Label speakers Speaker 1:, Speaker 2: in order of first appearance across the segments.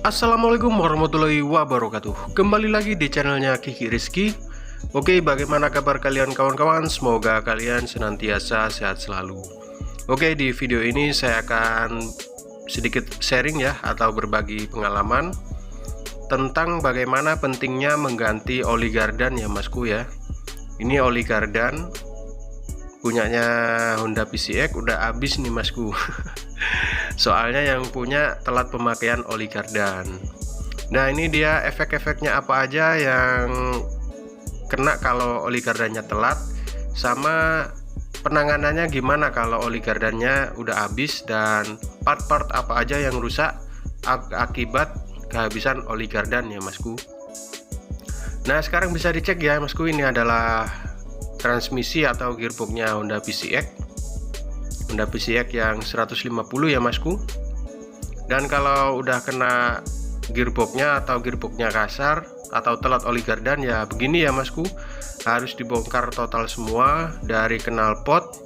Speaker 1: Assalamualaikum warahmatullahi wabarakatuh. Kembali lagi di channelnya Kiki Rizky. Oke, bagaimana kabar kalian kawan-kawan? Semoga kalian senantiasa sehat selalu. Oke, di video ini saya akan sedikit sharing ya, atau berbagi pengalaman tentang bagaimana pentingnya mengganti oli gardan ya masku ya. Ini oli gardan punyanya Honda PCX udah habis nih masku. Soalnya yang punya telat pemakaian oli gardan. Nah, ini dia efek-efeknya apa aja yang kena kalau oli gardannya telat, sama penanganannya gimana kalau oli gardannya udah habis, dan part-part apa aja yang rusak akibat kehabisan oli gardan ya masku. Nah, sekarang bisa dicek ya masku, ini adalah transmisi atau gearboxnya Honda PCX yang 150 ya masku. Dan kalau udah kena gearboxnya atau gearboxnya kasar atau telat oli gardan ya begini ya masku, harus dibongkar total semua, dari knalpot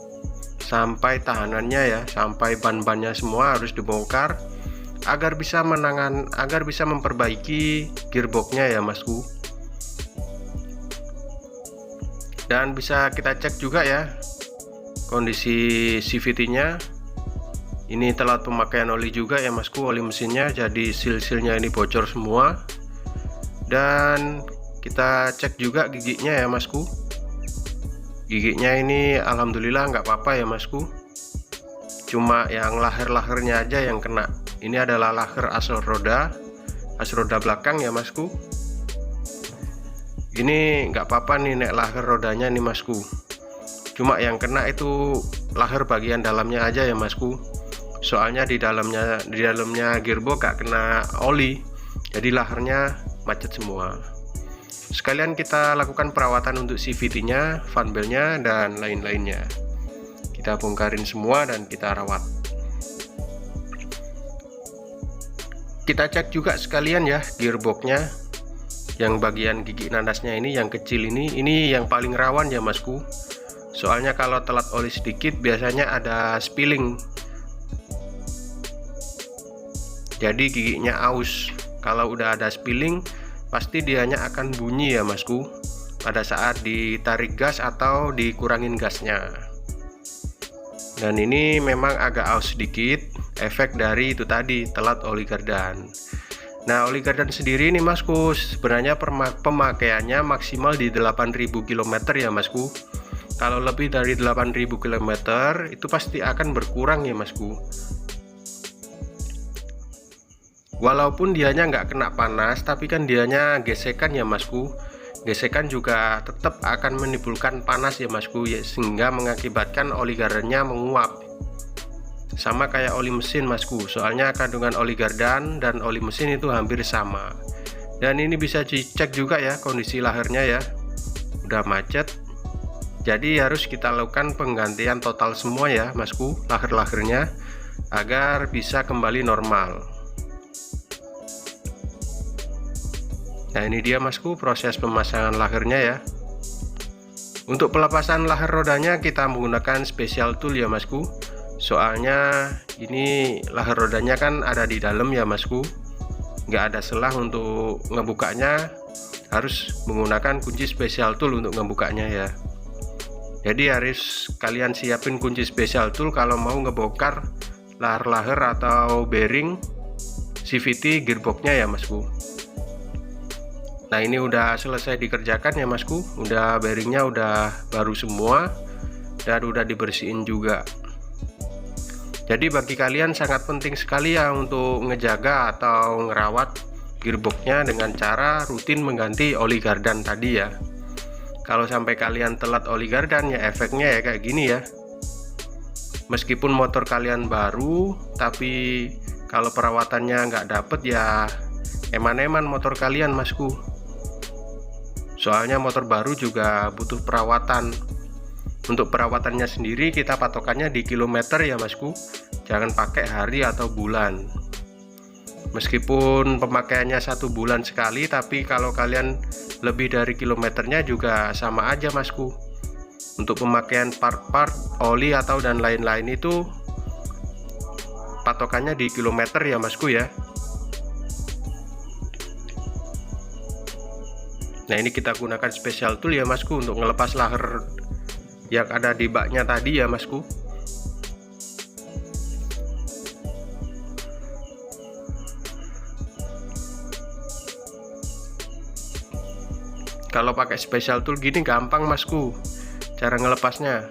Speaker 1: sampai tahanannya ya, sampai ban-bannya semua harus dibongkar agar bisa memperbaiki gearboxnya ya masku. Dan bisa kita cek juga ya kondisi CVT-nya. Ini telat pemakaian oli juga ya masku, oli mesinnya, jadi seal-sealnya ini bocor semua. Dan kita cek juga giginya ya masku. Giginya ini alhamdulillah nggak apa-apa ya masku, cuma yang laher-lahernya aja yang kena. Ini adalah laher as roda belakang ya masku. Ini nggak apa-apa nih nek laher rodanya nih masku, cuma yang kena itu laher bagian dalamnya aja ya masku. Soalnya di dalamnya gearbox gak kena oli, jadi lahernya macet semua. Sekalian kita lakukan perawatan untuk CVT nya, fan belt-nya, dan lain-lainnya. Kita bongkarin semua dan kita rawat. Kita cek juga sekalian ya gearbox-nya, yang bagian gigi nandasnya ini yang kecil ini yang paling rawan ya masku. Soalnya kalau telat oli sedikit biasanya ada spilling, jadi giginya aus. Kalau udah ada spilling pasti dianya akan bunyi ya masku pada saat ditarik gas atau dikurangin gasnya. Dan ini memang agak aus sedikit, efek dari itu tadi, telat oli gardan. Nah, oli gardan sendiri nih masku, sebenarnya pemakaiannya maksimal di 8000 km ya masku. Kalau lebih dari 8000 km itu pasti akan berkurang ya masku. Walaupun dianya nggak kena panas, tapi kan dianya gesekan ya masku. Gesekan juga tetap akan menimbulkan panas ya masku ya, sehingga mengakibatkan oli gardannya menguap. Sama kayak oli mesin masku, soalnya kandungan oli gardan dan oli mesin itu hampir sama. Dan ini bisa dicek juga ya kondisi lahernya ya, udah macet. Jadi harus kita lakukan penggantian total semua ya masku, laher-lahernya, agar bisa kembali normal. Nah, ini dia masku proses pemasangan lahernya ya. Untuk pelepasan laher rodanya kita menggunakan special tool ya masku. Soalnya ini laher rodanya kan ada di dalam ya masku, nggak ada selah untuk ngebukanya, harus menggunakan kunci special tool untuk ngebukanya ya. Jadi harus kalian siapin kunci special tool kalau mau ngebongkar laher-laher atau bearing CVT gearboxnya ya masku. Nah, ini udah selesai dikerjakan ya masku, udah bearingnya udah baru semua dan udah dibersihin juga. Jadi bagi kalian sangat penting sekali ya untuk ngejaga atau ngerawat gearboxnya dengan cara rutin mengganti oli gardan tadi ya. Kalau sampai kalian telat oli gardan ya efeknya ya kayak gini ya. Meskipun motor kalian baru, tapi kalau perawatannya nggak dapet ya eman-eman motor kalian masku. Soalnya motor baru juga butuh perawatan. Untuk perawatannya sendiri kita patokannya di kilometer ya masku, jangan pakai hari atau bulan. Meskipun pemakaiannya 1 bulan sekali, tapi kalau kalian lebih dari kilometernya juga sama aja masku. Untuk pemakaian part-part oli atau dan lain-lain itu patokannya di kilometer ya masku ya. Nah, ini kita gunakan special tool ya Masku untuk ngelepas laher yang ada di baknya tadi ya Masku. Kalau pakai special tool gini gampang Masku cara ngelepasnya.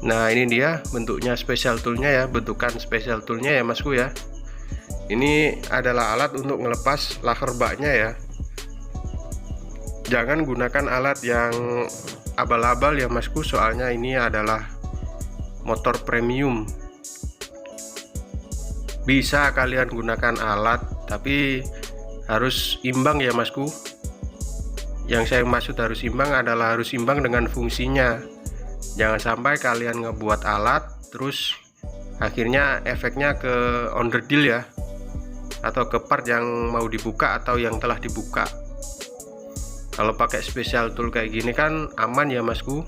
Speaker 1: Nah, ini dia bentuknya special toolnya ya, bentukan special toolnya ya Masku ya. Ini adalah alat untuk ngelepas laher baknya ya. Jangan gunakan alat yang abal-abal ya Masku, soalnya ini adalah motor premium. Bisa kalian gunakan alat, tapi harus imbang ya Masku. Yang saya maksud harus imbang adalah harus imbang dengan fungsinya. Jangan sampai kalian ngebuat alat terus akhirnya efeknya ke onderdil ya, atau ke part yang mau dibuka atau yang telah dibuka. Kalau pakai special tool kayak gini kan aman ya Masku.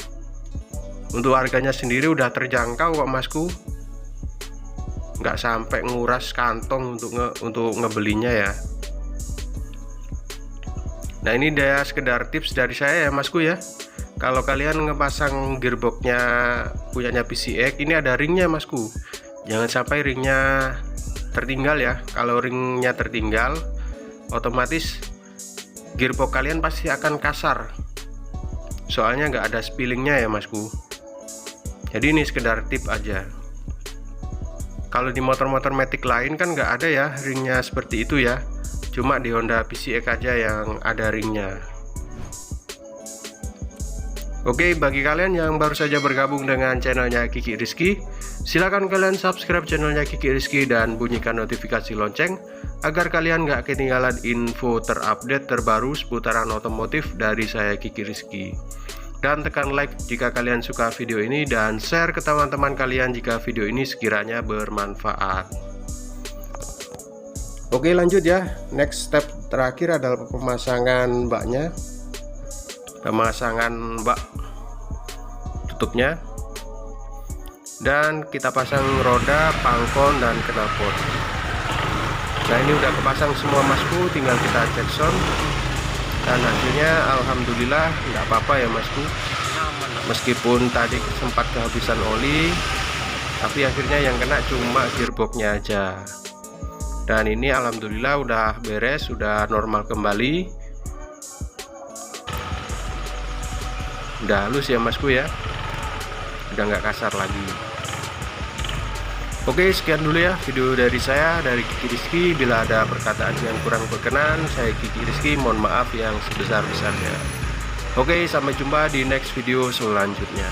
Speaker 1: Untuk harganya sendiri udah terjangkau kok Masku, nggak sampai nguras kantong untuk ngebelinya ya. Nah, ini dia sekedar tips dari saya ya Masku ya. Kalau kalian ngepasang gearboxnya punyanya PCX, ini ada ringnya Masku. Jangan sampai ringnya tertinggal ya. Kalau ringnya tertinggal, otomatis gearbox kalian pasti akan kasar, soalnya nggak ada spillingnya ya Masku. Jadi ini sekedar tip aja. Kalau di motor-motor matic lain kan nggak ada ya ringnya seperti itu ya, cuma di Honda PCX aja yang ada ringnya. Oke, bagi kalian yang baru saja bergabung dengan channelnya Kiki Rizky, silahkan kalian subscribe channelnya Kiki Rizky dan bunyikan notifikasi lonceng agar kalian nggak ketinggalan info terupdate terbaru seputaran otomotif dari saya Kiki Rizky. Dan tekan like jika kalian suka video ini dan share ke teman-teman kalian jika video ini sekiranya bermanfaat. Oke, lanjut ya. Next step terakhir adalah pemasangan baknya. Pemasangan bak tutupnya, dan kita pasang roda, pangkon, dan knalpot. Nah, ini udah kepasang semua Masku, tinggal kita cek sound, dan hasilnya alhamdulillah nggak apa-apa ya Masku. Meskipun tadi sempat kehabisan oli, tapi akhirnya yang kena cuma gearboxnya aja. Dan ini alhamdulillah udah beres, udah normal kembali. Udah halus ya Masku ya, udah nggak kasar lagi. Oke, sekian dulu ya video dari saya, dari Kiki Rizky. Bila ada perkataan yang kurang berkenan, saya Kiki Rizky mohon maaf yang sebesar-besarnya. Oke, sampai jumpa di next video selanjutnya.